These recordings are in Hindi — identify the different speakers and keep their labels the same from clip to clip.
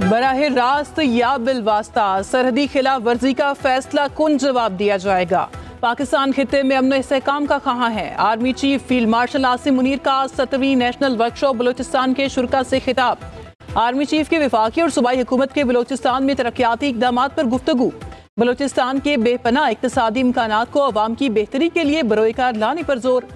Speaker 1: बराह रास्त या बिलवास्ता सरहदी खिलाफ वर्जी का फैसला कौन जवाब दिया जाएगा। पाकिस्तान खिते में अमन इस्तेहकाम का कहाँ है। Army chief field marshal Asim Munir का 7वीं नेशनल वर्कशॉप बलोचिस्तान के शुरका से खिताब। आर्मी चीफ की वफाकी और सूबाई हुकूमत के बलोचिस्तान में तरक्याती इकदाम पर गुफ्तगू। बलोचिस्तान के बेपनाह इक्तसादी इम्कानात को अवाम की बेहतरी के लिए बरोएकार लाने पर जोर।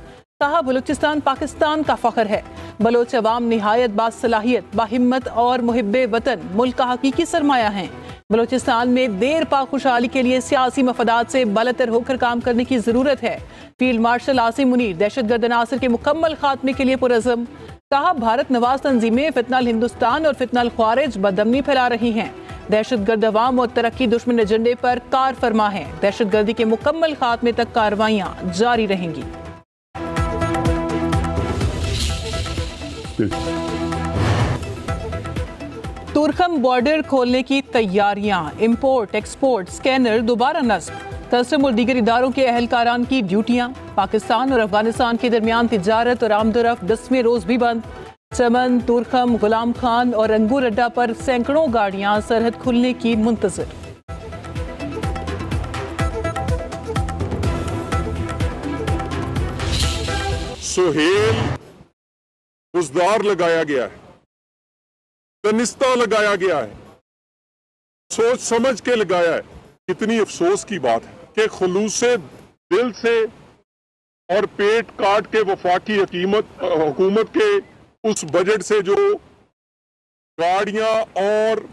Speaker 1: कहा बलूचिस्तान पाकिस्तान का फख्र है। बलोच अवाम निहायत बासलाहियत, बाहिम्मत और मुहिब्बे वतन मुल्क का हकीकी सरमाया है। बलूचिस्तान में देर पा खुशहाली के लिए सियासी मफादात से बालातर होकर काम करने की जरूरत है। फील्ड मार्शल आसिम मुनीर दहशतगर्द अनासर के मुकम्मल खात्मे के लिए पुरज़म। कहा भारत नवाज तंजीमें फितनाल हिंदुस्तान और फितनाल ख्वारिज बदअमनी फैला रही हैं। दहशतगर्द अवाम और तरक्की दुश्मन एजेंडे पर कार फरमा है। दहशतगर्दी के मुकम्मल खात्मे तक कार्रवाइयां जारी रहेंगी। तुर्खम बॉर्डर खोलने की तैयारियां, इंपोर्ट एक्सपोर्ट स्कैनर दोबारा नस्ब। कस्टम और दीगर इदारों के अहलकारान की ड्यूटियां। पाकिस्तान और अफगानिस्तान के दरमियान तिजारत और आमदोरफ्त 10वें रोज भी बंद। चमन, तुर्खम, गुलाम खान और अंगूर अड्डा पर सैकड़ों गाड़ियां सरहद खुलने की मुंतजर।
Speaker 2: सुहेल बुजदार लगाया गया है, तनिस्ता लगाया गया है, सोच समझ के लगाया है। कितनी अफसोस की बात है कि खुलूसे दिल से और पेट काट के वफाकी हुकूमत के उस बजट से जो गाड़ियां और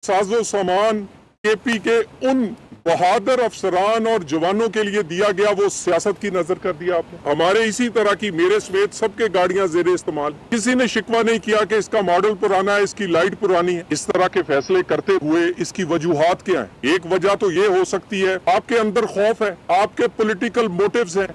Speaker 2: साजो सामान केपी के उन बहादुर अफसरान और जवानों के लिए दिया गया, वो सियासत की नजर कर दिया आपने। हमारे इसी तरह की, मेरे समेत सबके गाड़ियां जेरे इस्तेमाल। किसी ने शिकवा नहीं किया कि इसका मॉडल पुराना है, इसकी लाइट पुरानी है। इस तरह के फैसले करते हुए इसकी वजूहात क्या है? एक वजह तो ये हो सकती है आपके अंदर खौफ है, आपके पॉलिटिकल मोटिव्स हैं।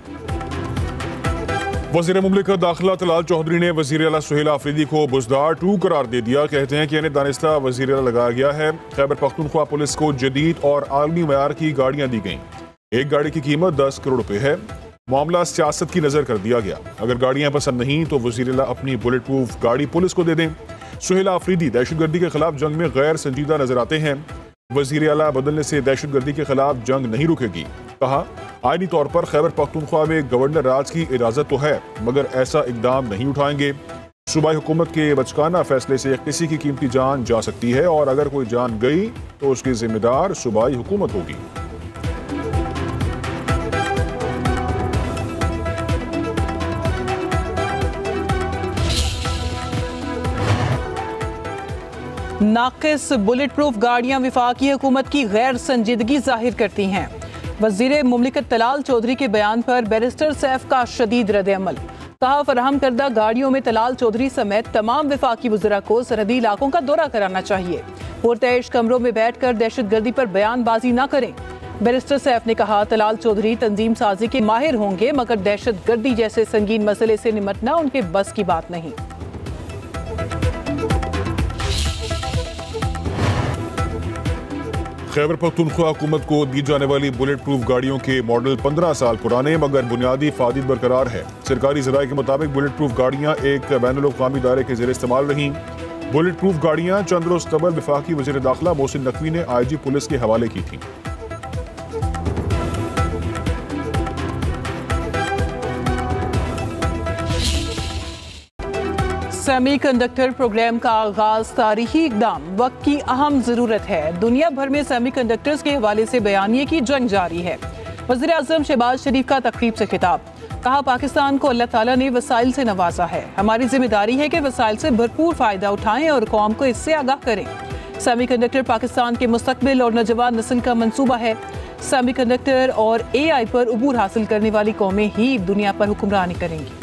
Speaker 3: वज़ीर मुमलिकत दाखिला तलाल चौधरी ने वज़ीर आला सुहेल आफरीदी को बुजदार 2 करार दे दिया। कहते हैं कि इन्हें दानिस्ता वज़ीर आला लगाया गया है। खैबर पख्तूनख्वा पुलिस को जदीद और आलमी मयार की गाड़ियां दी गईं। एक गाड़ी की कीमत 10 करोड़ रुपए है। मामला सियासत की नजर कर दिया गया। अगर गाड़ियां पसंद नहीं तो वज़ीर आला अपनी बुलेट प्रूफ गाड़ी पुलिस को दे दें। सुहेल आफरीदी दहशतगर्दी के खिलाफ जंग में गैर संजीदा नजर आते हैं। वज़ीर आला बदलने से दहशतगर्दी के खिलाफ जंग नहीं रुकेगी। कहा आईनी तौर पर खैबर पख्तूनख्वा में गवर्नर राज की इजाजत तो है, मगर ऐसा इकदाम नहीं उठाएंगे। सूबाई हुकूमत के बचकाना फैसले से किसी की कीमती जान जा सकती है और अगर कोई जान गई तो उसकी जिम्मेदार सूबाई हुकूमत होगी।
Speaker 1: नाकिस बुलेट प्रूफ गाड़ियां विफाकी हुकूमत की गैर संजीदगी जाहिर करती हैं। वज़ीर मुमलिकत तलाल चौधरी के बयान पर बैरिस्टर सैफ का शदीद रद्द-ए-अमल। कहा फराहम करदा गाड़ियों में तलाल चौधरी समेत तमाम विफाकी वज़रा को सरहदी इलाकों का दौरा कराना चाहिए। पुरतैश कमरों में बैठ कर दहशतगर्दी पर बयानबाजी न करें। बैरिस्टर सैफ ने कहा तलाल चौधरी तंजीम साजी के माहिर होंगे, मगर दहशतगर्दी जैसे संगीन मसले से निमटना उनके बस की बात नहीं।
Speaker 3: खैबर पख्तूनख्वा हुकूमत को दी जाने वाली बुलेट प्रूफ गाड़ियों के मॉडल 15 साल पुराने मगर बुनियादी फादिद बरकरार है। सरकारी ज़राए के मुताबिक बुलेट प्रूफ गाड़ियां एक बैनुल-अक़वामी दायरे के ज़ेर इस्तेमाल रहीं। बुलेट प्रूफ गाड़ियां चंद रोज कबल वफाकी वज़ीर दाखिला मोहसिन नकवी ने IG पुलिस के हवाले की थी।
Speaker 1: सेमीकंडक्टर प्रोग्राम का आगाज तारीखी इकदाम, वक्त की अहम जरूरत है। दुनिया भर में सेमीकंडक्टर्स के हवाले से बयानिए की जंग जारी है। वज़ीर आज़म शहबाज शरीफ का तकरीब से खिताब। कहा पाकिस्तान को अल्लाह ताला ने वसाइल से नवाजा है, हमारी जिम्मेदारी है कि वसाइल से भरपूर फायदा उठाएं और कौम को इससे आगाह करें। सेमीकंडक्टर पाकिस्तान के मुस्तकबिल और नौजवान नस्ल का मंसूबा है। सेमीकंडक्टर और AI पर उबूर हासिल करने वाली कौमें ही दुनिया पर हुक्मरानी करेंगी।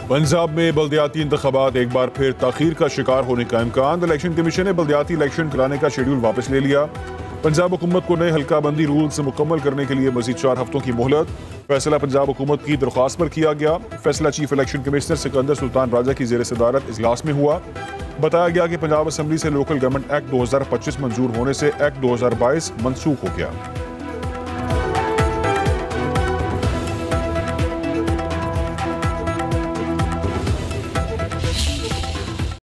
Speaker 3: पंजाब में बल्दियाती इंतखाबात एक बार फिर ताखीर का शिकार होने का इम्कान। इलेक्शन कमीशन ने बल्दियाती इलेक्शन कराने का शेड्यूल वापस ले लिया। पंजाब हुकूमत को नए हल्का बंदी रूल्स मुकम्मल करने के लिए मजीद 4 हफ्तों की मोहलत। फैसला पंजाब हुकूमत की दरख्वास्त पर किया गया। फैसला chief election commissioner Sikandar Sultan Raja की ज़ेर सदारत इजलास में हुआ। बताया गया कि पंजाब असम्बली से लोकल गवर्नमेंट एक्ट 2025 मंजूर होने से एक्ट 2022 मनसूख हो गया।